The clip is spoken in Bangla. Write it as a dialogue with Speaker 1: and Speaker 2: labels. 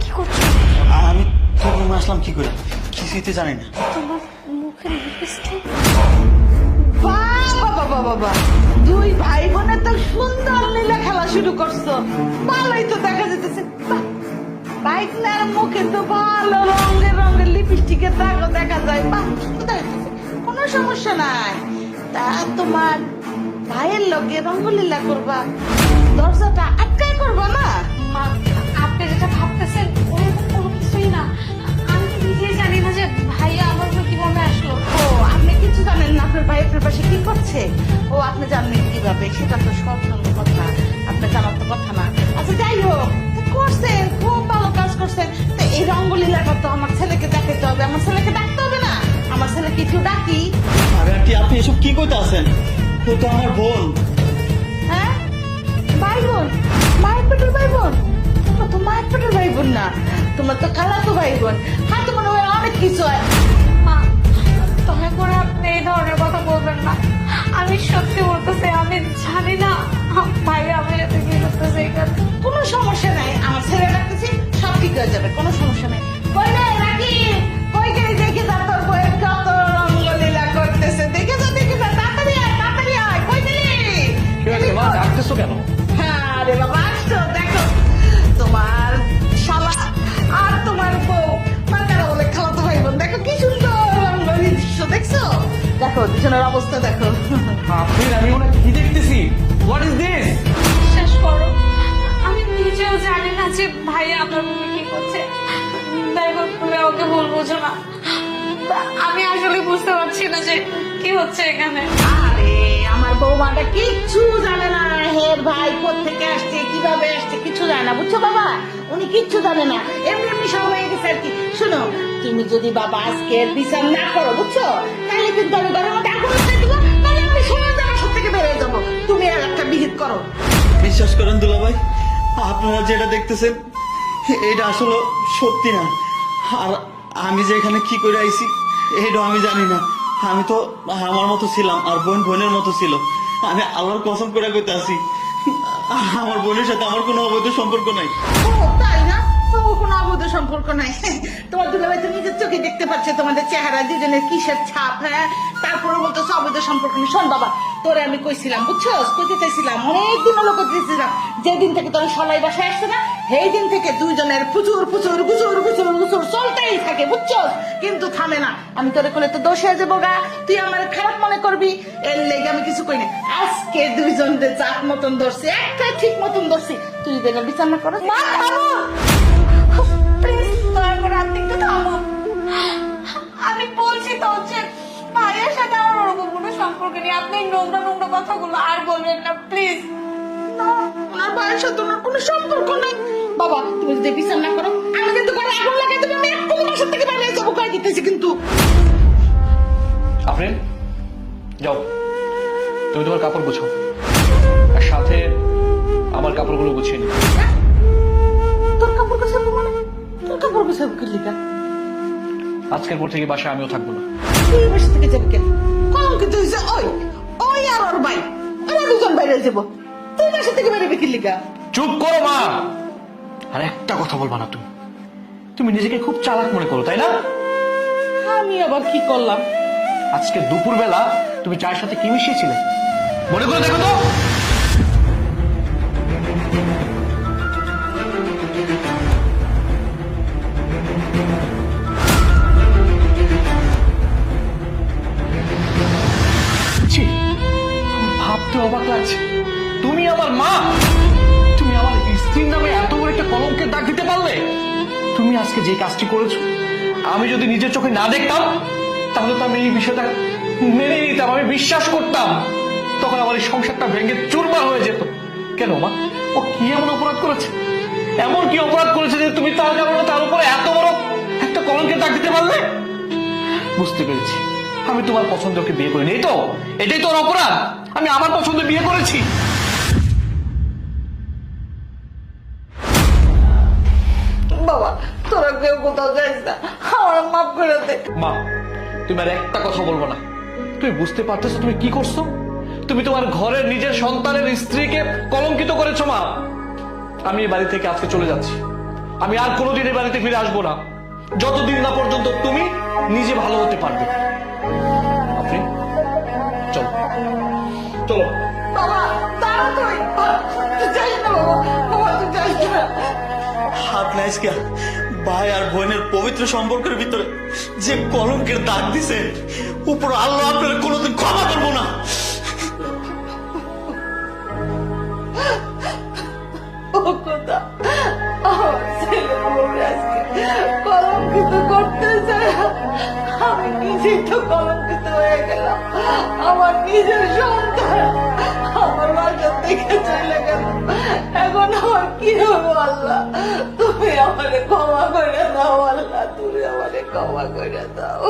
Speaker 1: কি করছো?
Speaker 2: আমি তোর রুমে আসলাম কি করে, কিছুই তো জানি না।
Speaker 1: তোমার মুখের লিপস্টিক।
Speaker 3: বাবা বাবা বাবা, দুই ভাই বোনে তো সুন্দর লীলা খেলা শুরু করছো। ভালোই তো দেখা যেতেছে। বাইকনার মুখে তো ভালো রঙের রঙের লিপস্টিকের দাগও দেখা যায়। বাহ, সুন্দর হইতেছে। কোনো সমস্যা নাই। তা তোমার ভাইয়ের লগে রঙ্গলীলা করবা, দরজাটা আটকায় করবা না?
Speaker 1: মা, আপনি যেটা ভাবতেছেন ওরকম কোনো কিছুই না। আমি তো নিজেই জানি না যে ভাইয়া আমার উপর কিভাবে আসলো।
Speaker 3: ও, আপনি কিছু জানেন না আপনার ভাই আপনার পাশে কি করছে? ও, আপনি জানলেন কিভাবে? সেটা তো সব সুন্দর কথা, আপনার জানার তো কথা না। আচ্ছা, যাই হোক, তো করছেন, খুব ভালো কাজ করছেন। তো এই রঙ্গলীলাটা তো আমার ছেলেকে দেখাতে হবে, আমার ছেলেকে ডাকতে হবে না? আমার ছেলেকে একটু ডাকি।
Speaker 2: আরে আন্টি, আপনি এসব কি করতে আছেন? ও তো আমার বোন।
Speaker 3: হ্যাঁ, ভাই বোন? মায়ের পেটের ভাই বোন? তোমরা তো মায়ের পেটের ভাই বোন না, তোমরা তো খালাতো ভাই বোন। হ্যাঁ, তো মনে হয় অনেক কিছু হয়।
Speaker 1: মা, দয়া করে আপনি এই ধরনের কথা বলবেন না। আমি সত্যি বলতেছি, আমি জানি না ভাইয়া আমার সাথে কি করতেছে এখানে।
Speaker 3: কোনো সমস্যা নাই, আমার ছেলে ডাকতেছি, সব ঠিক হয়ে যাবে, কোনো সমস্যা নাই। কই রে রাখি, কই গেলি? দেখে যা তোর বউয়ের কত রঙ্গলীলা করতেছে। দেখে যা, দেখে যা, তাড়াতাড়ি আয়, তাড়াতাড়ি আয়। কই গেলি?
Speaker 4: ঠিক আছে মা, ডাকতেছো কেন?
Speaker 3: হ্যাঁ রে বাবা, আসছো, দেখো তোমার শালা আর তোমার বউ, মানে তারা বলে খালাতো ভাই বোন। দেখো কি সুন্দর রঙ্গলি দৃশ্য, দেখছো? দেখো দুজনের অবস্থা দেখো।
Speaker 4: আপনি আমি ওনা কি দেখতেছি? What is this?
Speaker 1: বিশ্বাস করো, আমি নিজেও জানি না যে ভাইয়া আপনার মুখে কি করছে। দেখো, তুমি ওকে ভুল বোঝো না। আমি আসলে বুঝতে পারছি না যে কি হচ্ছে এখানে।
Speaker 3: আরে আমার বৌমাটা কিচ্ছু জানে না, হের ভাই কোত্থেকে আসছে, কিভাবে আসছে, কিছু জানে না, বুঝছো বাবা? উনি কিচ্ছু জানে না, এমনি এমনি সব হয়ে গেছে আর কি। শোনো, তুমি যদি বাবা আজকে বিচার না করো, বুঝছো, তাহলে কিন্তু আমি ঘরের মধ্যে আগুন লাগাই দেবো, তাহলে আমি সময় বাসা থেকে বেরিয়ে যাবো। তুমি আর একটা বিহিত করো।
Speaker 2: বিশ্বাস করেন দুলা ভাই, আপনারা যেটা দেখতেছেন এটা আসলে সত্যি না। আর আমি যে এখানে কি করে আইছি এটা আমি জানি না। আমি তো আমার মতো ছিলাম, আর বোন বোনের মতো ছিল। আমি আল্লাহর কসম করে কইতে আছি, আমার বোনের সাথে আমার কোনো অবৈধ সম্পর্ক নাই।
Speaker 3: ও, তাই না? তো কোনো অবৈধ সম্পর্ক নাই? তোমার দুলাভাই তো নিজের চোখে দেখতে পাচ্ছে তোমাদের চেহারা দুজনের কিসের ছাপ। হ্যাঁ, তারপরে বলতেছো অবৈধ সম্পর্ক নেই। শোন বাবা, তোরে আমি কইছিলাম, বুঝছো, কইতে চাইছিলাম, অনেকদিন লোক দিয়েছিলাম, যেদিন থেকে তোর সবাই বাসায় আসছে না, সেই দিন থেকে দুইজনের প্রচুর প্রচুর গুচুর গুচুর গুচুর চলতেই থাকে, বুঝছো, কিন্তু থামে না। আমি তোরে কোলে তো দোষ হয়ে যাবো গা, তুই আমার খারাপ মনে করবি, এর লেগে আমি কিছু কই না। আজকে দুইজনদের জাত মতন ধরছি, একটা ঠিক মতন ধরছি, তুই যদি এটা বিচার না করো।
Speaker 1: মা, থামো প্লিজ, দয়া করে আপনি একটু থামো। আমি বলছি তো যে ভাইয়ের সাথে আমার ওরকম কোনো সম্পর্ক নেই। আপনি এই নোংরা নোংরা কথাগুলো আর বলবেন না প্লিজ।
Speaker 3: না, ওনার ভাইয়ের সাথে ওনার কোনো সম্পর্ক নেই। বাবা, তুমি যদি বিচার না করো, আমি কিন্তু ঘরে আগুন লাগাই দেবো, আমি এক্ষুনি বাসার থেকে বেরিয়ে যাবো, কয়ে দিতেছি কিন্তু।
Speaker 4: আফরিন, যাও, তুমি তোমার কাপড় গুছো, আর সাথে আমার কাপড়গুলো গুছিয়ে নিও।
Speaker 3: তোর কাপড় গোছাবো মানে? তোর কাপড় গোছাবো কি লিগা?
Speaker 4: আজকের পর থেকে বাসায় আমিও থাকবো না।
Speaker 3: তুই বাসা থেকে যাবি কেন? কলঙ্কিত হয়েছে ওই, ওই আর ওর ভাই, ওরা দুজন বাইরে যাবো, তুই বাসা থেকে বেরোবি কি লিগা?
Speaker 4: চুপ করো মা, আর একটা কথা বলবা না তুমি। তুমি নিজেকে খুব চালাক মনে করো, তাই না?
Speaker 3: আমি আবার কি করলাম?
Speaker 4: আজকে দুপুরবেলা তুমি চায়ের সাথে কি মিশিয়েছিলে মনে করে দেখো তো। ছি, আমার ভাবতে অবাক লাগছে, তুমি আমার মা, তুমি আমার স্ত্রীর নামে এত বড় একটা কলঙ্কের দাগ দিতে পারলে? তুমি আজকে যে কাজটি করেছো, আমি যদি নিজের চোখে না দেখতাম তাহলে তো আমি এই বিষয়টা মেনে নিতাম, আমি বিশ্বাস করতাম, তখন আমার এই সংসারটা ভেঙে চুরমার হয়ে যেত। কেন মা, ও কি এমন অপরাধ করেছে? এমন কি অপরাধ করেছে যে তুমি তার কারণে তার উপরে এত বড় একটা কলঙ্কের দাগ দিতে পারলে? বুঝতে পেরেছি, আমি তোমার পছন্দকে বিয়ে করিনি, এই তো, এটাই তোর অপরাধ। আমি আমার পছন্দ বিয়ে করেছি।
Speaker 3: বাবা, তোরা কেউ কোথাও যাইস না, আমার মাফ করে দে।
Speaker 4: মা, তুমি আর একটা কথা বলবো না। তুমি বুঝতে পারতেছো তুমি কি করছো? তুমি তোমার ঘরের নিজের সন্তানের স্ত্রীকে কলঙ্কিত করেছো মা। আমি এই বাড়ি থেকে আজকে চলে যাচ্ছি। আমি আর কোনোদিন এই বাড়িতে ফিরে আসবো না, যতদিন না পর্যন্ত তুমি নিজে ভালো হতে পারবে। আপনি চলো চলো।
Speaker 3: বাবা দাঁড়া তুই যাই না বাবা, বাবা তুই যাই না।
Speaker 2: আপনি আজকে ভাই আর বোনের পবিত্র সম্পর্কের ভিতরে যে কলঙ্কের দাগ দিছে, উপর আল্লাহ আপনার কোনোদিন ক্ষমা করবো না।
Speaker 3: ও খোদা, আমার ছেলেগুলোকে আজকে কলঙ্কিত করতে চাই, আমি নিজেই তো কলঙ্কিত হয়ে গেলাম। আমার নিজের সন্তান আমার বাসা থেকে চলে গেল, এখন আমার কি হবো? আল্লাহ তুমি আমারে ক্ষমা করে দাও, আল্লাহ তুমি আমারে ক্ষমা করে দাও।